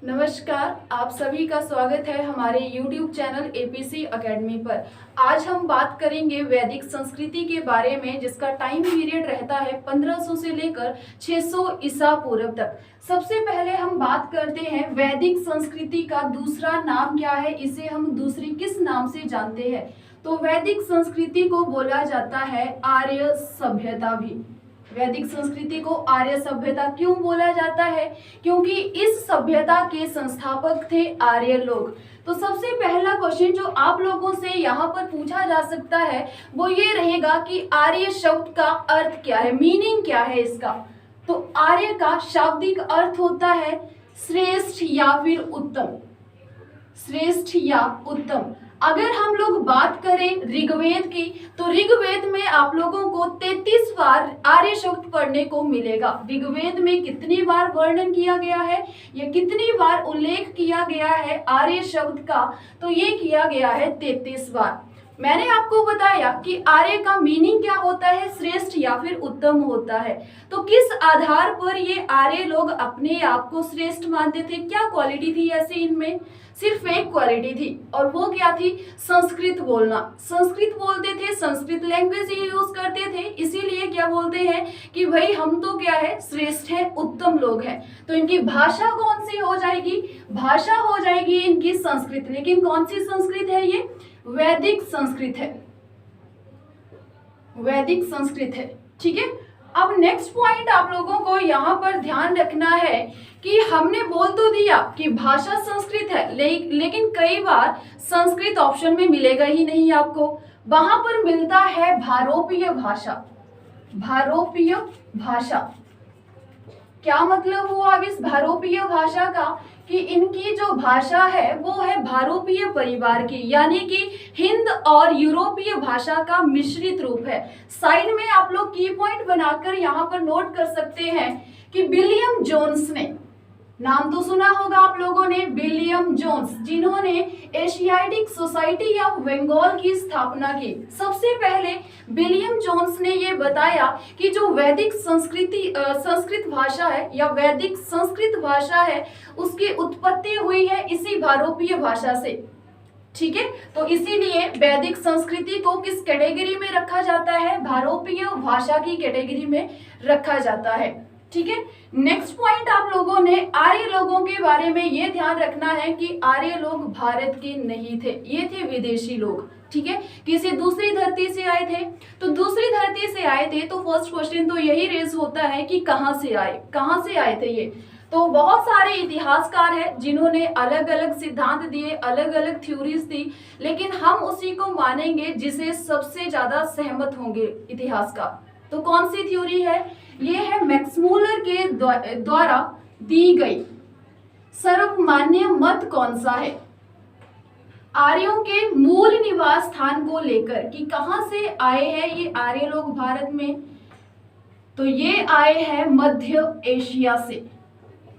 नमस्कार, आप सभी का स्वागत है हमारे YouTube चैनल एपीसी एकेडमी पर। आज हम बात करेंगे वैदिक संस्कृति के बारे में, जिसका टाइम पीरियड रहता है 1500 से लेकर 600 ईसा पूर्व तक। सबसे पहले हम बात करते हैं वैदिक संस्कृति का दूसरा नाम क्या है, इसे हम दूसरी किस नाम से जानते हैं। तो वैदिक संस्कृति को बोला जाता है आर्य सभ्यता भी। वैदिक संस्कृति को आर्य सभ्यता क्यों बोला जाता है? क्योंकि इस सभ्यता के संस्थापक थे आर्य लोग। तो सबसे पहला क्वेश्चन जो आप लोगों से यहाँ पर पूछा जा सकता है वो ये रहेगा कि आर्य शब्द का अर्थ क्या है, मीनिंग क्या है इसका। तो आर्य का शाब्दिक अर्थ होता है श्रेष्ठ या फिर उत्तम, श्रेष्ठ या उत्तम। अगर हम लोग बात करें ऋग्वेद की, तो ऋग्वेद में आप लोगों को 33 बार आर्य शब्द पढ़ने को मिलेगा। ऋग्वेद में कितनी बार वर्णन किया गया है या कितनी बार उल्लेख किया गया है आर्य शब्द का? तो ये किया गया है 33 बार। मैंने आपको बताया कि आर्य का मीनिंग क्या होता है, श्रेष्ठ या फिर उत्तम होता है। तो किस आधार पर ये आर्य लोग अपने आप को श्रेष्ठ मानते थे? क्या क्वालिटी थी ऐसी इनमें? सिर्फ एक क्वालिटी थी, और वो क्या थी? संस्कृत बोलना। संस्कृत बोलते थे, संस्कृत लैंग्वेज यूज करते थे, इसीलिए क्या बोलते हैं कि भाई हम तो क्या है, श्रेष्ठ है, उत्तम लोग हैं। तो इनकी भाषा कौन सी हो जाएगी? भाषा हो जाएगी इनकी संस्कृत। लेकिन कौन सी संस्कृत है ये? वैदिक संस्कृत है, वैदिक संस्कृत है। ठीक है। अब नेक्स्ट पॉइंट आप लोगों को यहाँ पर ध्यान रखना है कि हमने बोल तो दिया कि भाषा संस्कृत है, लेकिन कई बार संस्कृत ऑप्शन में मिलेगा ही नहीं आपको। वहां पर मिलता है भारोपीय भाषा। भारोपीय भाषा क्या मतलब हुआ अब इस भारोपीय भाषा का? कि इनकी जो भाषा है वो है भारोपीय परिवार की, यानी कि हिंद और यूरोपीय भाषा का मिश्रित रूप है। साइड में आप लोग की पॉइंट बनाकर यहाँ पर नोट कर सकते हैं कि विलियम जोन्स ने, नाम तो सुना होगा आप लोगों ने, विलियम जोन्स, जिन्होंने एशियाटिक सोसाइटी ऑफ बंगाल की स्थापना की। सबसे पहले विलियम जोन्स ने ये बताया कि जो वैदिक संस्कृत भाषा है या वैदिक संस्कृत भाषा है, उसकी उत्पत्ति हुई है इसी भारोपीय भाषा से। ठीक है। तो इसीलिए वैदिक संस्कृति को किस कैटेगरी में रखा जाता है? भारोपीय भाषा की कैटेगरी में रखा जाता है। ठीक है। नेक्स्ट पॉइंट आप लोगों ने आर्य लोगों के बारे में ये ध्यान रखना है कि आर्य लोग भारत के नहीं थे, ये थे विदेशी लोग। ठीक है। किसी दूसरी धरती से आए थे। तो दूसरी धरती से आए थे तो फर्स्ट क्वेश्चन तो यही रेज होता है कि कहां से आए, कहां से आए थे ये। तो बहुत सारे इतिहासकार हैं जिन्होंने अलग अलग सिद्धांत दिए, अलग अलग थ्योरीज दी, लेकिन हम उसी को मानेंगे जिसे सबसे ज्यादा सहमत होंगे इतिहासकार। तो कौन सी थ्योरी है? ये है मैक्समूलर के द्वारा दी गई। सर्वमान्य मत कौन सा है? आर्यों के मूल निवास स्थान को लेकर कि कहां से आए हैं ये आर्य लोग भारत में। तो ये आए हैं मध्य एशिया से।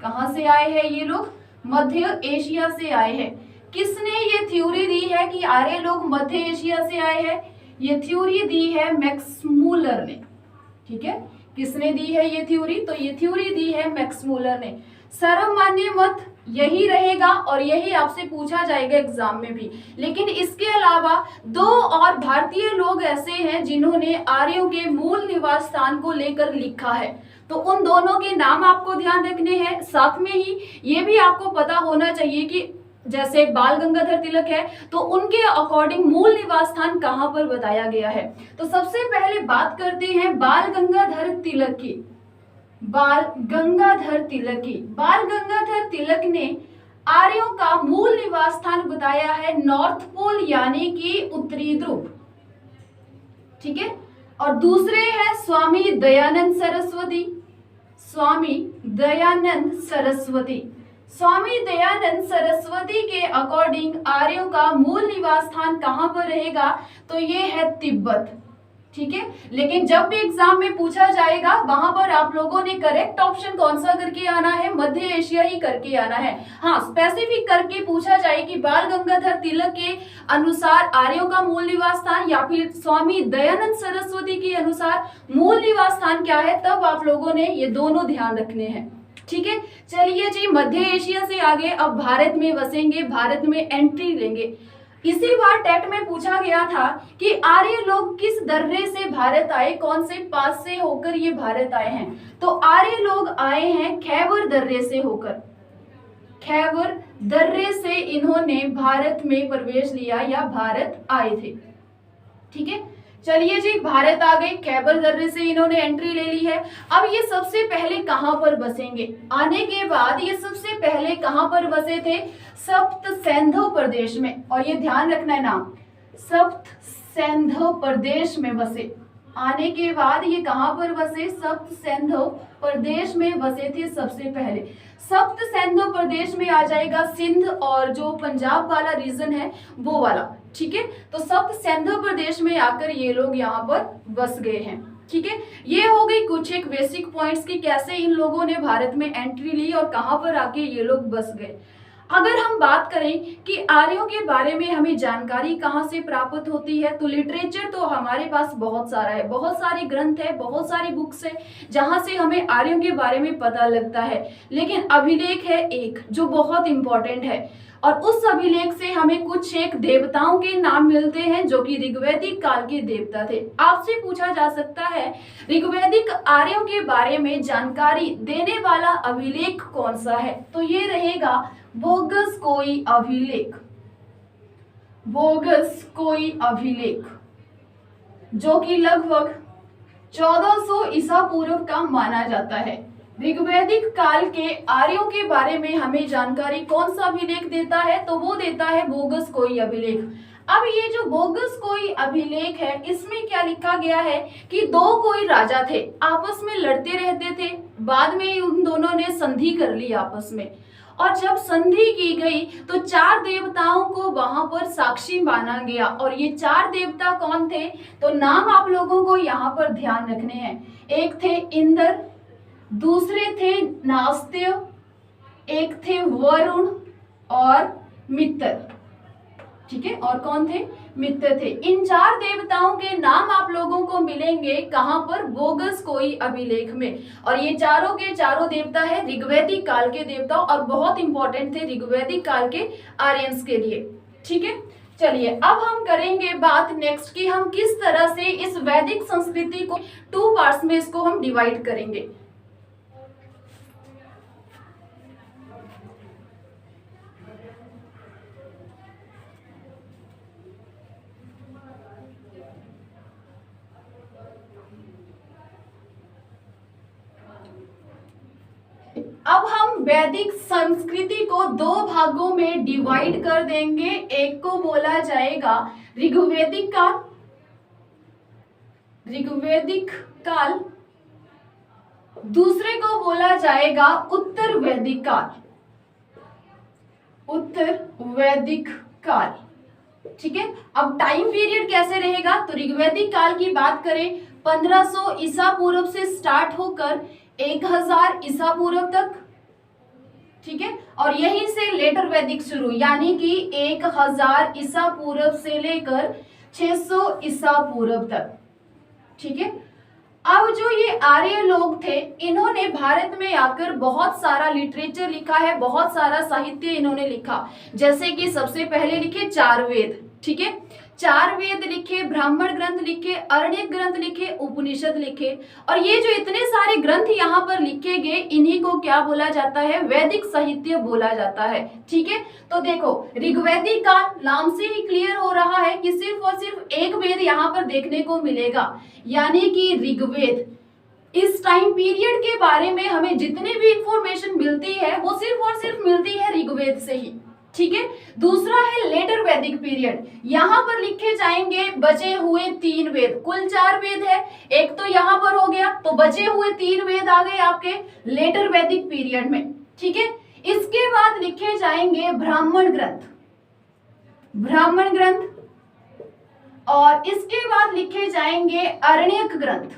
कहां से आए हैं ये लोग? मध्य एशिया से आए हैं। किसने ये थ्योरी दी है कि आर्य लोग मध्य एशिया से आए हैं? ये थ्योरी दी है मैक्समूलर ने। ठीक है। किसने दी है ये थ्योरी? तो ये थ्योरी दी है मैक्समूलर ने। सर्वमान्य मत यही रहेगा और यही आपसे पूछा जाएगा एग्जाम में भी। लेकिन इसके अलावा दो और भारतीय लोग ऐसे हैं जिन्होंने आर्यों के मूल निवास स्थान को लेकर लिखा है। तो उन दोनों के नाम आपको ध्यान रखने हैं। साथ में ही ये भी आपको पता होना चाहिए कि जैसे बाल गंगाधर तिलक है तो उनके अकॉर्डिंग मूल निवास स्थान कहां पर बताया गया है। तो सबसे पहले बात करते हैं बाल गंगाधर तिलक की। बाल गंगाधर तिलक की। बाल गंगाधर तिलक ने आर्यों का मूल निवास स्थान बताया है नॉर्थ पोल, यानी कि उत्तरी ध्रुव। ठीक है। और दूसरे हैं स्वामी दयानंद सरस्वती। स्वामी दयानंद सरस्वती। स्वामी दयानंद सरस्वती के अकॉर्डिंग आर्यों का मूल निवास स्थान कहां पर रहेगा? तो ये है तिब्बत। ठीक है। लेकिन जब भी एग्जाम में पूछा जाएगा वहां पर आप लोगों ने करेक्ट ऑप्शन कौन सा करके आना है? मध्य एशिया ही करके आना है। हाँ, स्पेसिफिक करके पूछा जाए कि बाल गंगाधर तिलक के अनुसार आर्यों का मूल निवास स्थान या फिर स्वामी दयानंद सरस्वती के अनुसार मूल निवास स्थान क्या है, तब आप लोगों ने ये दोनों ध्यान रखने हैं। ठीक है। चलिए जी, मध्य एशिया से आगे अब भारत में बसेंगे, भारत में एंट्री लेंगे। इसी बार टेट में पूछा गया था कि आर्य लोग किस दर्रे से भारत आए, कौन से पास से होकर ये भारत आए हैं। तो आर्य लोग आए हैं खैबर दर्रे से होकर, खैबर दर्रे से इन्होंने भारत में प्रवेश लिया या भारत आए थे। ठीक है, चलिए जी, भारत आ गए, खैबर दर्रे से इन्होंने एंट्री ले ली है। अब ये सबसे पहले कहां पर बसेंगे, आने के बाद ये सबसे पहले कहां पर बसे थे, सप्त सिंधु प्रदेश में। और ये ध्यान रखना है नाम, सप्त सिंधु प्रदेश में बसे। आने के बाद ये कहां पर बसे, सप्त सिंधु प्रदेश में बसे थे सबसे पहले। सप्त सिंधु प्रदेश में आ जाएगा सिंध और जो पंजाब वाला रीजन है वो वाला। ठीक है, तो सप्त सिंधु प्रदेश में आकर ये लोग यहाँ पर बस गए हैं। ठीक है, ये हो गई कुछ एक बेसिक पॉइंट्स की कैसे इन लोगों ने भारत में एंट्री ली और कहां पर आके ये लोग बस गए। अगर हम बात करें कि आर्यों के बारे में हमें जानकारी कहाँ से प्राप्त होती है, तो लिटरेचर तो हमारे पास बहुत सारा है, बहुत सारे ग्रंथ है, बहुत सारी बुक्स है जहाँ से हमें आर्यों के बारे में पता लगता है। लेकिन अभिलेख है एक जो बहुत इंपॉर्टेंट है, और उस अभिलेख से हमें कुछ एक देवताओं के नाम मिलते हैं जो कि ऋग्वैदिक काल के देवता थे। आपसे पूछा जा सकता है ऋग्वैदिक आर्यों के बारे में जानकारी देने वाला अभिलेख कौन सा है, तो ये रहेगा बोगसकोई अभिलेख। बोगसकोई अभिलेख जो कि लगभग 1400 ईसा पूर्व का माना जाता है। ऋग्वैदिक काल के आर्यों के बारे में हमें जानकारी कौन सा अभिलेख देता है, तो वो देता है बोगसकोई अभिलेख। अब ये जो बोगसकोई अभिलेख है इसमें क्या लिखा गया है कि दो कोई राजा थे, आपस में लड़ते रहते थे, बाद में उन दोनों ने संधि कर ली आपस में, और जब संधि की गई तो 4 देवताओं को वहां पर साक्षी माना गया। और ये 4 देवता कौन थे, तो नाम आप लोगों को यहाँ पर ध्यान रखने हैं। एक थे इंद्र, दूसरे थे नास्त्य, एक थे वरुण और मित्र। ठीक है, और कौन थे, मित्र थे। इन 4 देवताओं के नाम आप लोगों को मिलेंगे कहां पर, बोगसकोई अभिलेख में। और ये चारों के चारों देवता है ऋग्वैदिक काल के देवता और बहुत इंपॉर्टेंट थे ऋग्वैदिक काल के आर्यंस के लिए। ठीक है, चलिए अब हम करेंगे बात नेक्स्ट कि हम किस तरह से इस वैदिक संस्कृति को 2 पार्ट्स में इसको हम डिवाइड करेंगे। अब हम वैदिक संस्कृति को 2 भागों में डिवाइड कर देंगे। एक को बोला जाएगा ऋग्वैदिक काल, ऋग्वैदिक काल, दूसरे को बोला जाएगा उत्तर वैदिक काल, उत्तर वैदिक काल। ठीक है, अब टाइम पीरियड कैसे रहेगा, तो ऋग्वैदिक काल की बात करें 1500 ईसा पूर्व से स्टार्ट होकर 1000 ईसा पूर्व तक। ठीक है, और यहीं से लेटर वैदिक शुरू, यानी कि 1000 ईसा पूर्व से लेकर 600 ईसा पूर्व तक। ठीक है, अब जो ये आर्य लोग थे इन्होंने भारत में आकर बहुत सारा लिटरेचर लिखा है, बहुत सारा साहित्य इन्होंने लिखा। जैसे कि सबसे पहले लिखे 4 वेद। ठीक है, 4 वेद लिखे, ब्राह्मण ग्रंथ लिखे, अरण्यक ग्रंथ लिखे, उपनिषद लिखे। और ये जो इतने सारे ग्रंथ यहाँ पर लिखे गए इन्हीं को क्या बोला जाता है, वैदिक साहित्य बोला जाता है। ठीक है, तो देखो ऋग्वैदिक काल नाम से ही क्लियर हो रहा है कि सिर्फ और सिर्फ एक वेद यहाँ पर देखने को मिलेगा, यानी कि ऋग्वेद। इस टाइम पीरियड के बारे में हमें जितनी भी इंफॉर्मेशन मिलती है वो सिर्फ और सिर्फ मिलती है ऋग्वेद से ही। ठीक है, दूसरा है लेटर वैदिक पीरियड। यहाँ पर लिखे जाएंगे बचे हुए 3 वेद, कुल 4 वेद है, एक तो यहाँ पर हो गया, तो बचे हुए 3 वेद आ गए आपके लेटर वैदिक पीरियड में। ठीक है, इसके बाद लिखे जाएंगे ब्राह्मण ग्रंथ, ब्राह्मण ग्रंथ, और इसके बाद लिखे जाएंगे अरण्यक ग्रंथ,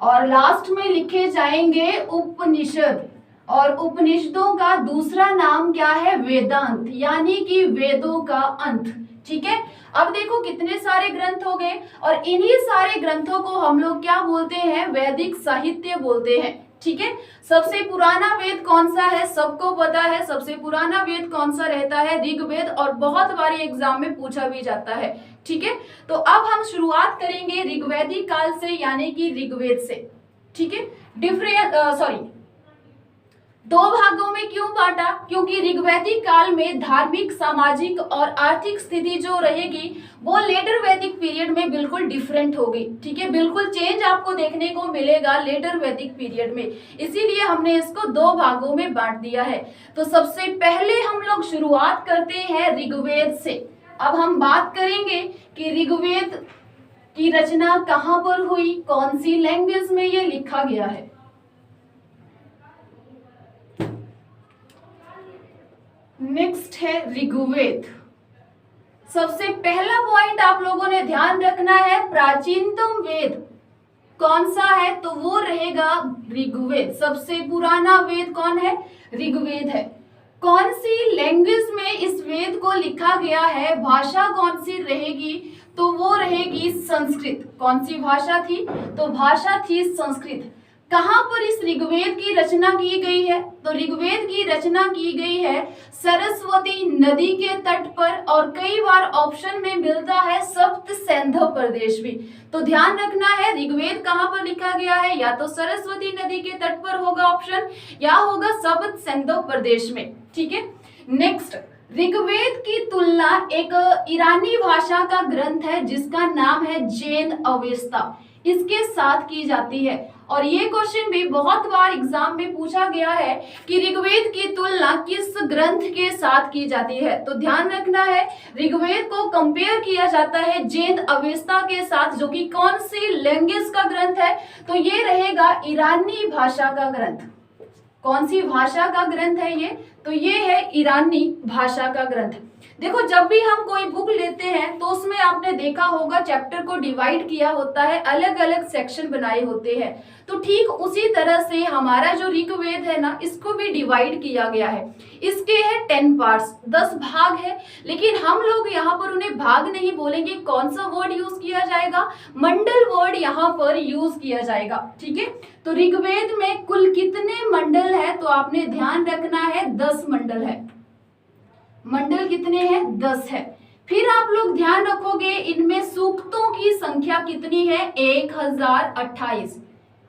और लास्ट में लिखे जाएंगे उपनिषद। और उपनिषदों का दूसरा नाम क्या है, वेदांत, यानी कि वेदों का अंत। ठीक है, अब देखो कितने सारे ग्रंथ हो गए, और इन्हीं सारे ग्रंथों को हम लोग क्या बोलते हैं, वैदिक साहित्य बोलते हैं। ठीक है। सबसे पुराना वेद कौन सा है, सबको पता है सबसे पुराना वेद कौन सा रहता है, ऋग्वेद, और बहुत बार एग्जाम में पूछा भी जाता है। ठीक है, तो अब हम शुरुआत करेंगे ऋग्वैदिक काल से यानी कि ऋग्वेद से। ठीक है, दो भागों में क्यों बांटा, क्योंकि ऋग्वैदिक काल में धार्मिक, सामाजिक और आर्थिक स्थिति जो रहेगी वो लेटर वैदिक पीरियड में बिल्कुल डिफरेंट होगी। ठीक है, बिल्कुल चेंज आपको देखने को मिलेगा लेटर वैदिक पीरियड में, इसीलिए हमने इसको दो भागों में बांट दिया है। तो सबसे पहले हम लोग शुरुआत करते हैं ऋग्वेद से। अब हम बात करेंगे कि ऋग्वेद की रचना कहाँ पर हुई, कौन सी लैंग्वेज में ये लिखा गया है। नेक्स्ट है ऋग्वेद। सबसे पहला पॉइंट आप लोगों ने ध्यान रखना है, प्राचीनतम वेद कौन सा है, तो वो रहेगा ऋग्वेद। सबसे पुराना वेद कौन है, ऋग्वेद है। कौन सी लैंग्वेज में इस वेद को लिखा गया है, भाषा कौन सी रहेगी, तो वो रहेगी संस्कृत। कौन सी भाषा थी, तो भाषा थी संस्कृत। कहां पर इस ऋग्वेद की रचना की गई है, तो ऋग्वेद की रचना की गई है सरस्वती नदी के तट पर, और कई बार ऑप्शन में मिलता है सप्त सिंधु प्रदेश भी। तो ध्यान रखना है ऋग्वेद कहां पर लिखा गया है, या तो सरस्वती नदी के तट पर होगा ऑप्शन, या होगा सप्त सिंधु प्रदेश में। ठीक है, नेक्स्ट, ऋग्वेद की तुलना एक ईरानी भाषा का ग्रंथ है जिसका नाम है जैन अवेस्ता, इसके साथ की जाती है। और ये क्वेश्चन भी बहुत बार एग्जाम में पूछा गया है कि ऋग्वेद की तुलना किस ग्रंथ के साथ की जाती है, तो ध्यान रखना है ऋग्वेद को कंपेयर किया जाता है जैन अवेस्ता के साथ, जो कि कौन सी लैंग्वेज का ग्रंथ है, तो ये रहेगा ईरानी भाषा का ग्रंथ। कौन सी भाषा का ग्रंथ है ये, तो ये है ईरानी भाषा का ग्रंथ। देखो, जब भी हम कोई बुक लेते हैं तो उसमें आपने देखा होगा चैप्टर को डिवाइड किया होता है, अलग अलग सेक्शन बनाए होते हैं। तो ठीक उसी तरह से हमारा जो ऋग्वेद है ना, इसको भी डिवाइड किया गया है। इसके है 10 पार्ट्स, 10 भाग है, लेकिन हम लोग यहाँ पर उन्हें भाग नहीं बोलेंगे। कौन सा वर्ड यूज किया जाएगा, मंडल वर्ड यहाँ पर यूज किया जाएगा। ठीक है, तो ऋग्वेद में कुल कितने मंडल है, तो आपने ध्यान रखना है 10 मंडल है। मंडल कितने हैं, 10 है। फिर आप लोग ध्यान रखोगे इनमें सूक्तों की संख्या कितनी है, 1028।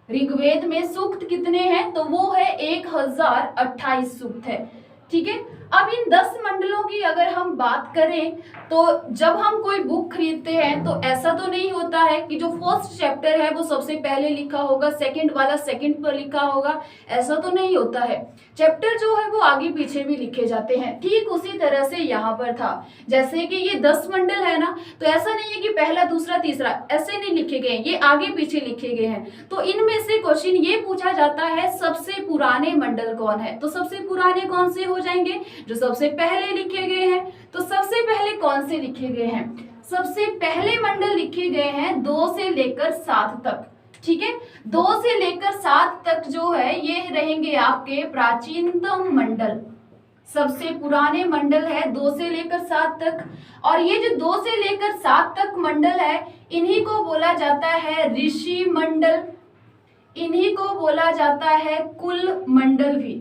ऋग्वेद में सूक्त कितने हैं, तो वो है 1028 सूक्त है। ठीक है, अब इन 10 मंडलों की अगर हम बात करें तो जब हम कोई बुक खरीदते हैं तो ऐसा तो नहीं होता है कि जो फर्स्ट चैप्टर है वो सबसे पहले लिखा होगा, सेकंड वाला सेकंड पर लिखा होगा, ऐसा तो नहीं होता है। चैप्टर जो है वो आगे पीछे भी लिखे जाते हैं। ठीक उसी तरह से यहाँ पर था, जैसे कि ये 10 मंडल है ना, तो ऐसा नहीं है कि पहला दूसरा तीसरा ऐसे नहीं लिखे गए, ये आगे पीछे लिखे गए हैं। तो इनमें से क्वेश्चन ये पूछा जाता है सबसे पुराने मंडल कौन है, तो सबसे पुराने कौन से हो जाएंगे, जो सबसे पहले लिखे गए हैं। तो सबसे पहले कौन से लिखे गए हैं, सबसे पहले मंडल लिखे गए हैं 2 से लेकर 7 तक। ठीक है, 2 से लेकर 7 तक जो है ये रहेंगे आपके प्राचीनतम मंडल। सबसे पुराने मंडल है 2 से लेकर 7 तक, और ये जो 2 से लेकर 7 तक मंडल है इन्हीं को बोला जाता है ऋषि मंडल, इन्हीं को बोला जाता है कुल मंडल भी।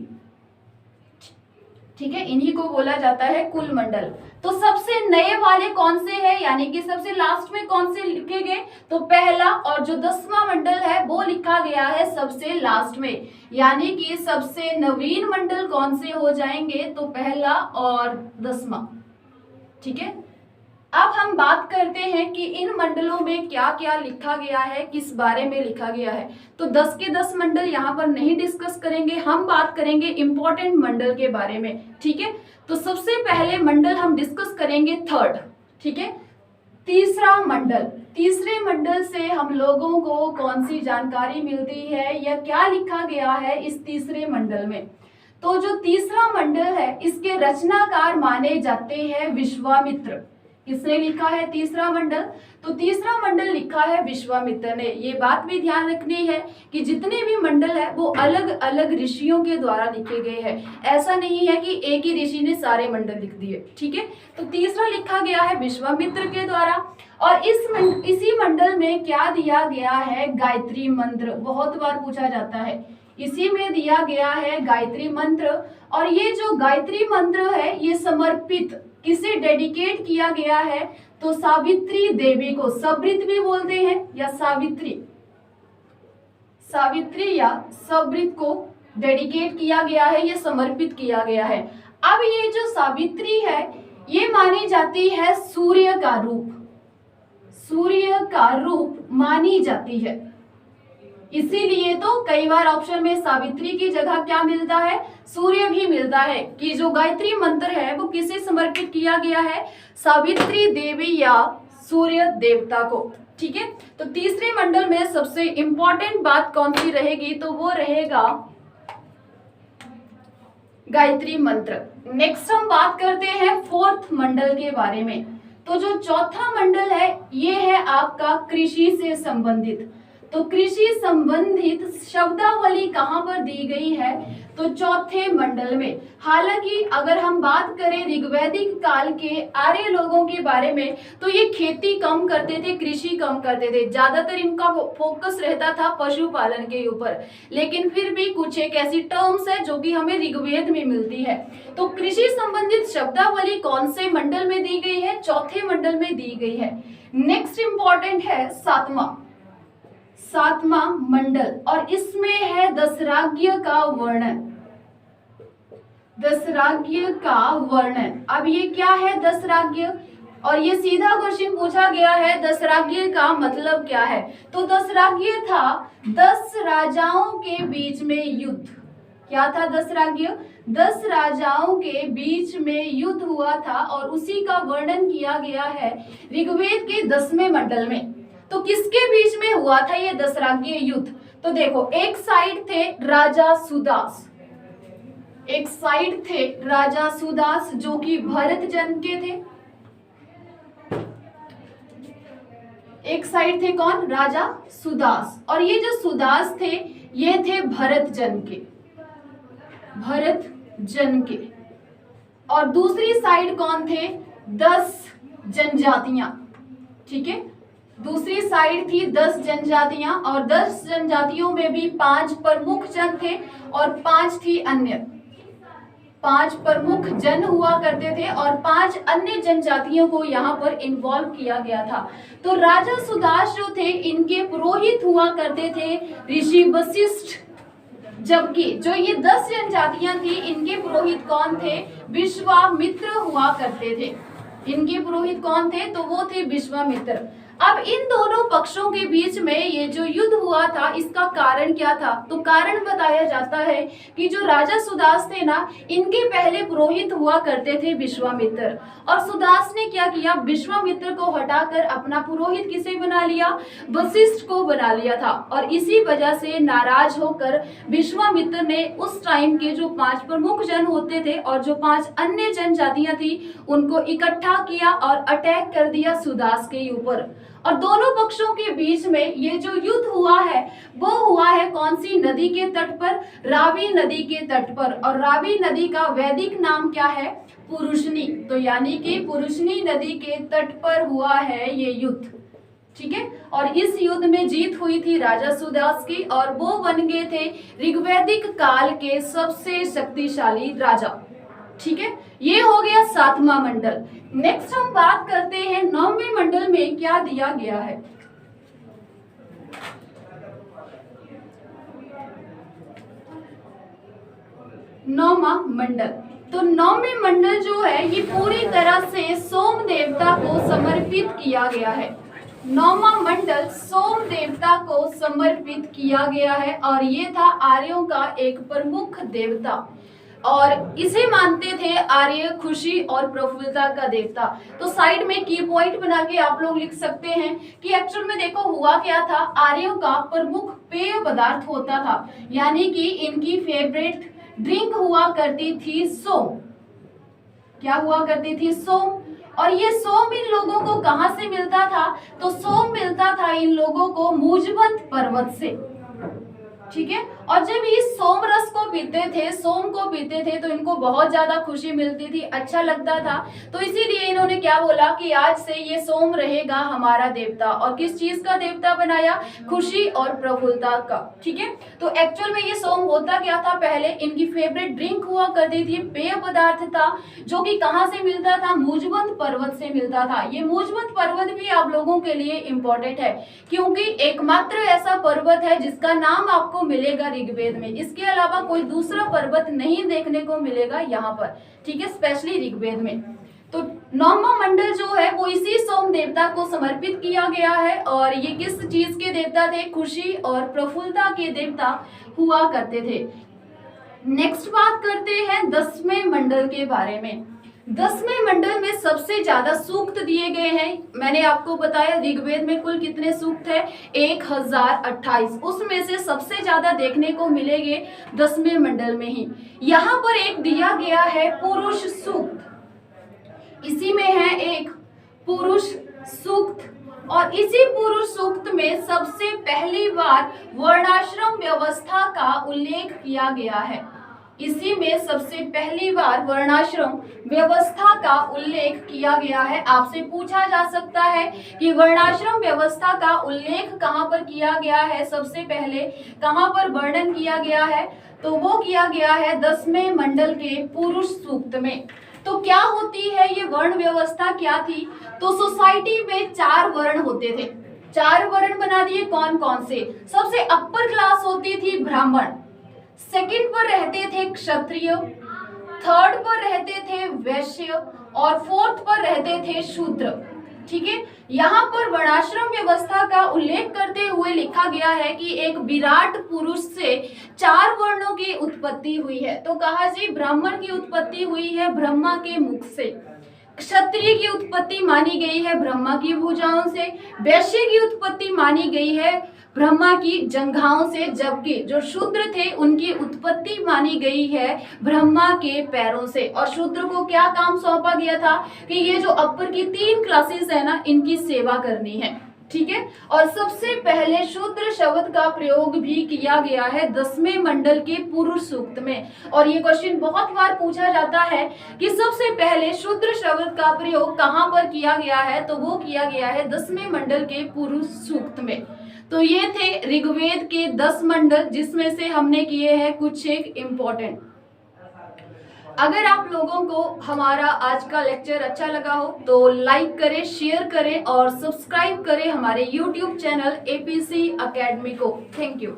ठीक है, इन्हीं को बोला जाता है कुल मंडल। तो सबसे नए वाले कौन से हैं, यानी कि सबसे लास्ट में कौन से लिखे गए, तो पहला और जो 10वां मंडल है वो लिखा गया है सबसे लास्ट में, यानी कि सबसे नवीन मंडल कौन से हो जाएंगे, तो पहला और 10वां। ठीक है, अब हम बात करते हैं कि इन मंडलों में क्या क्या लिखा गया है, किस बारे में लिखा गया है। तो 10 के 10 मंडल यहाँ पर नहीं डिस्कस करेंगे, हम बात करेंगे इंपॉर्टेंट मंडल के बारे में। ठीक है, तो सबसे पहले मंडल हम डिस्कस करेंगे 3rd। ठीक है, तीसरा मंडल। तीसरे मंडल से हम लोगों को कौन सी जानकारी मिलती है या क्या लिखा गया है इस तीसरे मंडल में, तो जो तीसरा मंडल है इसके रचनाकार माने जाते हैं विश्वामित्र। किसने लिखा है तीसरा मंडल, तो तीसरा मंडल लिखा है विश्वामित्र ने। ये बात भी ध्यान रखनी है कि जितने भी मंडल है वो अलग अलग ऋषियों के द्वारा लिखे गए हैं, ऐसा नहीं है कि एक ही ऋषि ने सारे मंडल लिख दिए। ठीक है, तो तीसरा लिखा गया है विश्वामित्र के द्वारा, और इसी मंडल में क्या दिया गया है, गायत्री मंत्र। बहुत बार पूछा जाता है इसी में दिया गया है गायत्री मंत्र। और ये जो गायत्री मंत्र है ये समर्पित किसे डेडिकेट किया गया है, तो सावित्री देवी को, सबृत भी बोलते हैं या सावित्री या सबृत को डेडिकेट किया गया है, ये समर्पित किया गया है। अब ये जो सावित्री है ये मानी जाती है सूर्य का रूप मानी जाती है। इसीलिए तो कई बार ऑप्शन में सावित्री की जगह क्या मिलता है, सूर्य भी मिलता है, कि जो गायत्री मंत्र है वो किसे समर्पित किया गया है, सावित्री देवी या सूर्य देवता को। ठीक है, तो तीसरे मंडल में सबसे इंपॉर्टेंट बात कौन सी रहेगी, तो वो रहेगा गायत्री मंत्र। नेक्स्ट हम बात करते हैं फोर्थ मंडल के बारे में। तो जो चौथा मंडल है ये है आपका कृषि से संबंधित। तो कृषि संबंधित शब्दावली कहाँ पर दी गई है, तो चौथे मंडल में। हालांकि अगर हम बात करें ऋग्वैदिक काल के आर्य लोगों के बारे में तो ये खेती कम करते थे, कृषि कम करते थे, ज्यादातर इनका फोकस रहता था पशुपालन के ऊपर। लेकिन फिर भी कुछ एक ऐसी टर्म्स है जो कि हमें ऋग्वेद में मिलती है। तो कृषि संबंधित शब्दावली कौन से मंडल में दी गई है, चौथे मंडल में दी गई है। नेक्स्ट इंपॉर्टेंट है सातवां मंडल, और इसमें है दशराज्ञ का वर्णन। अब ये क्या है दशराज्ञ, और ये सीधा क्वेश्चन पूछा गया है दशराज्ञ का मतलब क्या है। तो दशराज्ञ था 10 राजाओं के बीच में युद्ध। क्या था दशराज्ञ, 10 राजाओं के बीच में युद्ध हुआ था और उसी का वर्णन किया गया है ऋग्वेद के 10वें मंडल में। तो किसके बीच में हुआ था ये दशराज्ञ युद्ध, तो देखो एक साइड थे राजा सुदास, जो कि भरत जन के थे। एक साइड थे कौन, राजा सुदास, और ये जो सुदास थे ये थे भरत जन के। और दूसरी साइड कौन थे, 10 जनजातियां। ठीक है, दूसरी साइड थी 10 जनजातियां, और 10 जनजातियों में भी 5 प्रमुख जन थे और 5 थी अन्य। 5 प्रमुख जन हुआ करते थे और 5 अन्य जनजातियों को यहाँ पर इन्वॉल्व किया गया था। तो राजा सुदास जो थे इनके पुरोहित हुआ करते थे ऋषि वशिष्ठ, जबकि जो ये 10 जनजातियां थी इनके पुरोहित कौन थे, विश्वामित्र हुआ करते थे। इनके पुरोहित कौन थे, तो वो थे विश्वामित्र। अब इन दोनों पक्षों के बीच में ये जो युद्ध हुआ था इसका कारण क्या था, तो कारण बताया जाता है कि जो राजा सुदास थे ना, इनके पहले पुरोहित हुआ करते थे विश्वामित्र, और सुदास ने क्या किया, विश्वामित्र को हटाकर अपना पुरोहित किसे बना लिया, वशिष्ठ को बना लिया था। और इसी वजह से नाराज होकर विश्वामित्र ने उस टाइम के जो 5 प्रमुख जन होते थे और जो 5 अन्य जनजातियां थी उनको इकट्ठा किया और अटैक कर दिया सुदास के ऊपर। और दोनों पक्षों के बीच में ये जो युद्ध हुआ है वो हुआ है कौन सी नदी के तट पर, रावी नदी के तट पर। और रावी नदी का वैदिक नाम क्या है, पुरुषनी। तो यानी कि पुरुषनी नदी के तट पर हुआ है ये युद्ध। ठीक है, और इस युद्ध में जीत हुई थी राजा सुदास की और वो बन गए थे ऋग्वैदिक काल के सबसे शक्तिशाली राजा। ठीक है, ये हो गया 7वां मंडल। नेक्स्ट हम बात करते हैं 9वें मंडल में क्या दिया गया है। 9वां मंडल, तो 9वें मंडल जो है ये पूरी तरह से सोम देवता को समर्पित किया गया है। 9वां मंडल सोम देवता को समर्पित किया गया है और ये था आर्यों का एक प्रमुख देवता और इसे मानते थे आर्य खुशी और प्रफुल्लता का देवता। तो साइड में की पॉइंट बना के आप लोग लिख सकते हैं कि एक्चुअल में देखो हुआ क्या था, आर्यों का प्रमुख पेय पदार्थ होता था, यानी कि इनकी फेवरेट ड्रिंक हुआ करती थी सोम। क्या हुआ करती थी, सोम। और ये सोम इन लोगों को कहां से मिलता था, तो सोम मिलता था इन लोगों को मुजबत पर्वत से। ठीक है। और जब ये सोम रस को पीते थे, सोम को पीते थे, तो इनको बहुत ज्यादा खुशी मिलती थी, अच्छा लगता था। तो इसीलिए इन्होंने क्या बोला कि आज से ये सोम रहेगा हमारा देवता। और किस चीज का देवता बनाया? खुशी और प्रफुल्लता का। ठीक है। तो एक्चुअल में ये सोम होता क्या था? पहले इनकी फेवरेट ड्रिंक हुआ करती थी, पेय पदार्थ था, जो कि कहाँ से मिलता था? मूजवंत पर्वत से मिलता था। ये मूजवंत पर्वत भी आप लोगों के लिए इंपॉर्टेंट है, क्योंकि एकमात्र ऐसा पर्वत है जिसका नाम आपको मिलेगा ऋग्वेद में। इसके अलावा कोई दूसरा पर्वत नहीं देखने को मिलेगा यहाँ पर। ठीक है, स्पेशली ऋग्वेद में। तो 9वां मंडल जो है वो इसी सोम देवता को समर्पित किया गया है। और ये किस चीज के देवता थे? खुशी और प्रफुल्लता के देवता हुआ करते थे। नेक्स्ट बात करते हैं 10वें मंडल के बारे में। 10वें मंडल में सबसे ज्यादा सूक्त दिए गए हैं। मैंने आपको बताया ऋग्वेद में कुल कितने सूक्त है? 1028। उसमें से सबसे ज्यादा देखने को मिलेंगे 10वें मंडल में ही। यहाँ पर एक दिया गया है पुरुष सूक्त, इसी में है एक पुरुष सूक्त। और इसी पुरुष सूक्त में सबसे पहली बार वर्णाश्रम व्यवस्था का उल्लेख किया गया है। इसी में सबसे पहली बार वर्णाश्रम व्यवस्था का उल्लेख किया गया है। आपसे पूछा जा सकता है कि वर्णाश्रम व्यवस्था का उल्लेख कहाँ पर किया गया है? सबसे पहले कहाँ पर वर्णन किया गया है? तो वो किया गया है 10वें मंडल के पुरुष सूक्त में। तो क्या होती है ये वर्ण व्यवस्था, क्या थी? तो सोसाइटी में 4 वर्ण होते थे। 4 वर्ण बना दिए, कौन कौन से? सबसे अपर क्लास होती थी ब्राह्मण, सेकंड पर रहते थे क्षत्रिय, थर्ड पर रहते थे वैश्य, और फोर्थ पर रहते थे शूद्र। ठीक है। यहाँ पर वर्णाश्रम व्यवस्था का उल्लेख करते हुए लिखा गया है कि एक विराट पुरुष से 4 वर्णों की उत्पत्ति हुई है। तो कहा जी, ब्राह्मण की उत्पत्ति हुई है ब्रह्मा के मुख से, क्षत्रिय की उत्पत्ति मानी गई है ब्रह्मा की भुजाओं से, वैश्य की उत्पत्ति मानी गई है ब्रह्मा की जंघाओं से, जबकि जो शूद्र थे उनकी उत्पत्ति मानी गई है ब्रह्मा के पैरों से। और शूद्र को क्या काम सौंपा गया था कि ये जो अपर की 3 क्लासेस है ना, इनकी सेवा करनी है। ठीक है। और सबसे पहले शूद्र शब्द का प्रयोग भी किया गया है 10वें मंडल के पुरुष सूक्त में। और ये क्वेश्चन बहुत बार पूछा जाता है कि सबसे पहले शूद्र शब्द का प्रयोग कहाँ पर किया गया है? तो वो किया गया है 10वें मंडल के पुरुष सूक्त में। तो ये थे ऋग्वेद के 10 मंडल, जिसमें से हमने किए हैं कुछ एक इम्पोर्टेंट। अगर आप लोगों को हमारा आज का लेक्चर अच्छा लगा हो तो लाइक करें, शेयर करें और सब्सक्राइब करें हमारे YouTube चैनल APC Academy को। Thank you.